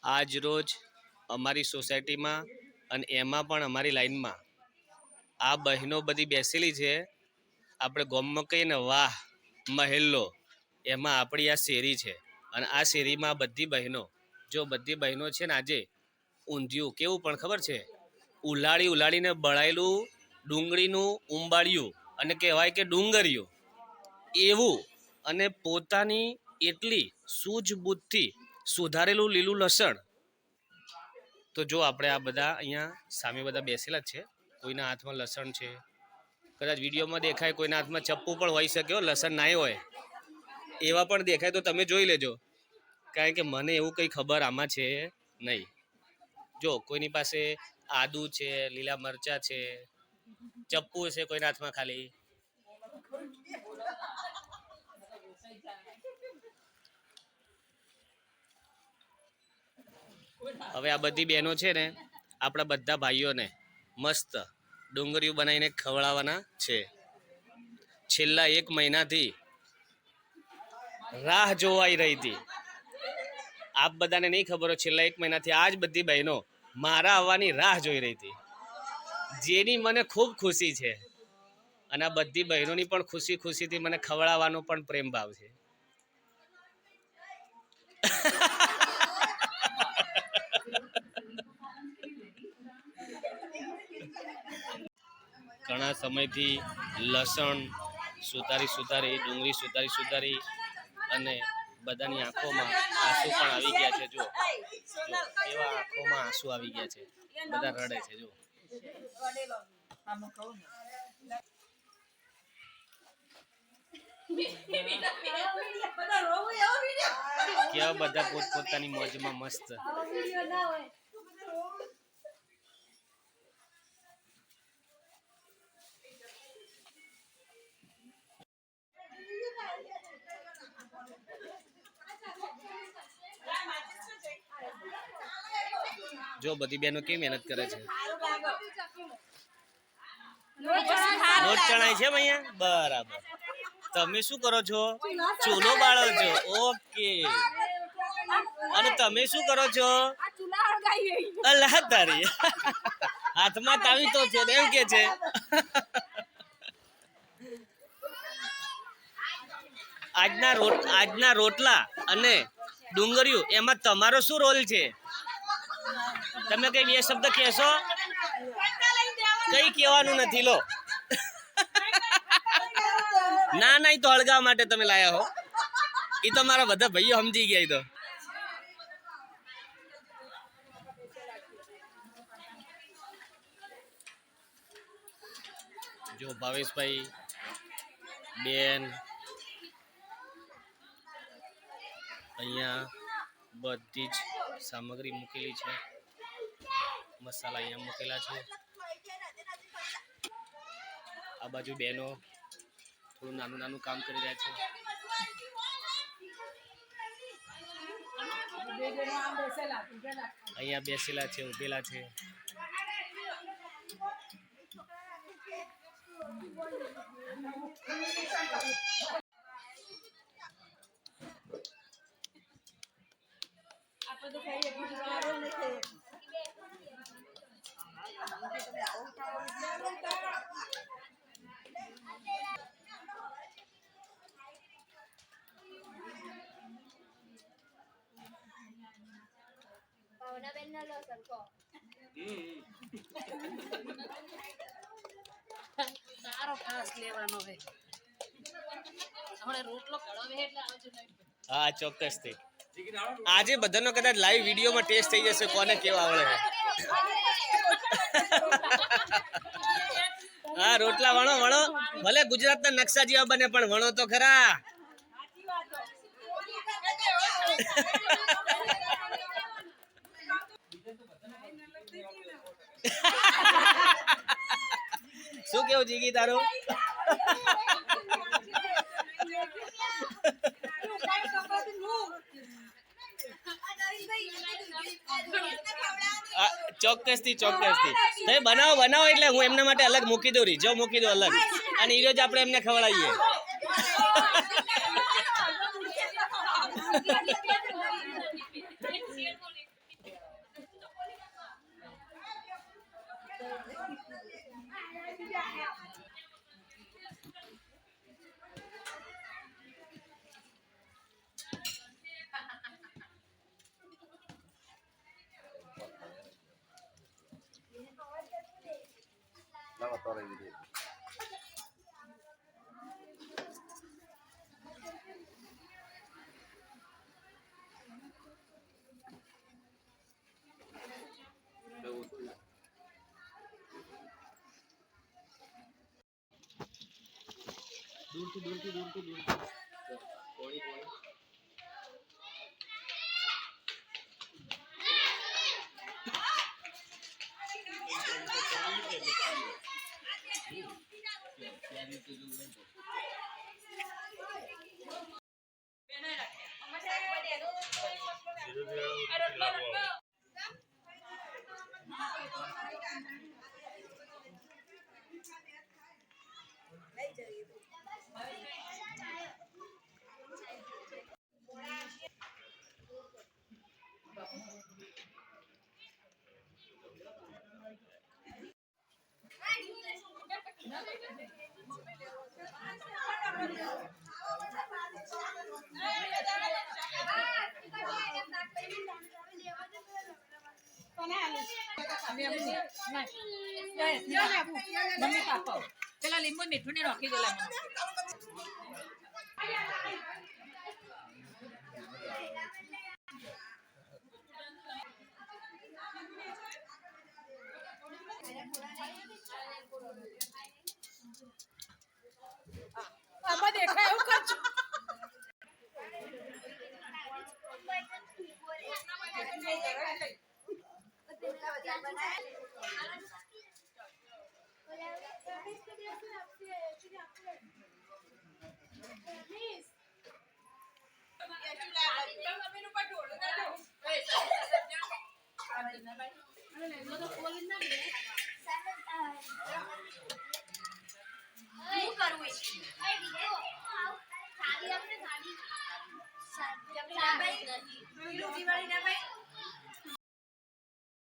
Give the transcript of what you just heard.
આજ રોજ અમારી સોસાયટીમાં અને એમાં પણ અમારી લાઈનમાં આ બહેનો બધી બેસેલી છે. આપણે ગામમાં કહીએ ને વાહ મહેલ્લો, એમાં આપણી આ શેરી છે. અને આ શેરીમાં બધી બહેનો, જો બધી બહેનો છે ને આજે ઊંધિયું કેવું પણ ખબર છે, ઉલાળીને બળાયેલું ડુંગળીનું ઉંબાળિયું અને કહેવાય કે ડુંગળિયું એવું, અને પોતાની એટલી સૂઝબૂઝથી સુધારેલું લીલું લસણ. તો જો આપણે આ બધા અહીંયા સામે બધા બેસેલા જ છે. કોઈના હાથમાં લસણ છે, કદાચ વિડીયોમાં દેખાય કોઈના હાથમાં ચપ્પુ પણ હોઈ શકે, લસણ ના હોય એવા પણ દેખાય તો તમે જોઈ લેજો, કારણ કે મને એવું કંઈ ખબર આમાં છે નહીં. જો કોઈની પાસે આદુ છે, લીલા મરચા છે, ચપ્પુ છે કોઈના હાથમાં ખાલી. હવે આ બધી બહેનો છે ને આપણા બધા ભાઈઓને મસ્ત ડુંગળીઓ બનાવીને ખવડાવવાના છે. છેલ્લા 1 મહિનાથી રાહ જોવાઈ રહી હતી. આપ બધાને નહીં ખબર હોય, છેલ્લા 1 મહિનાથી આજ બધી બહેનો મારા આવવાની રાહ જોઈ રહી હતી, જેની મને ખૂબ ખુશી છે. અને આ બધી બહેનોની પણ ખુશીથી મને ખવડાવવાનો પણ પ્રેમ ભાવ છે. ઘણા સમયથી લસણ સુધારી ડુંગળી સુધારી અને બધાની આંખોમાં આંસુ પણ આવી ગયા છે. જો એવા આંખોમાં આંસુ આવી ગયા છે, બધા રડે છે. જો કેવા બધા પોતપોતાની મોજમાં મસ્ત. જો બધી બહેનો કેવી મહેનત કરે છે. લોટ ચણાય છે અહીંયા, બરાબર. તમે શું કરો છો? ચૂલો બાળો છો. ઓકે. અને તમે શું કરો છો? અલ્લાહ તારી હાથમાં તાવી તો છે એમ કે છે. આજના રોટલા અને ડુંગળીઓ એમાં તમારો શું રોલ છે? તમે કઈ 2 શબ્દ કહેશો? કઈ કહેવાનું નથી. લો ના, તો હળગાવા માટે તમે લાયા હો. એ તો મારા બધા ભાઈઓ સમજી ગયા. તો જો ભાવેશભાઈ, બેન અહીંયા બધી જ સામગ્રી મૂકેલી છે. મસાલા અહીંયા મૂકેલા છે. આ બાજુ બહેનો થોડું નાનું કામ કરી રહ્યા છે. અહીંયા બેસેલા છે, ઉભેલા છે. હા, ચોક્કસથી આજે બધાનો કદાચ લાઈવ વિડીયોમાં ટેસ્ટ થઈ જશે કોને કેવા આવડે. હા, રોટલા વણો. ભલે ગુજરાતના નકશા જેવા બને પણ વણો તો ખરા. શું કેવું જીગી તારું? ચોક્કસથી તમે બનાવો એટલે હું એમના માટે અલગ મૂકી દઉં. રીજો મૂકી દઉં અલગ, અને એ રોજ આપણે એમને ખવડાવીએ. મમ્મી પાપા પેલા લીંબુ મીઠું ને નાખી દેલા આમાં દેખાય એવું કરજો Ano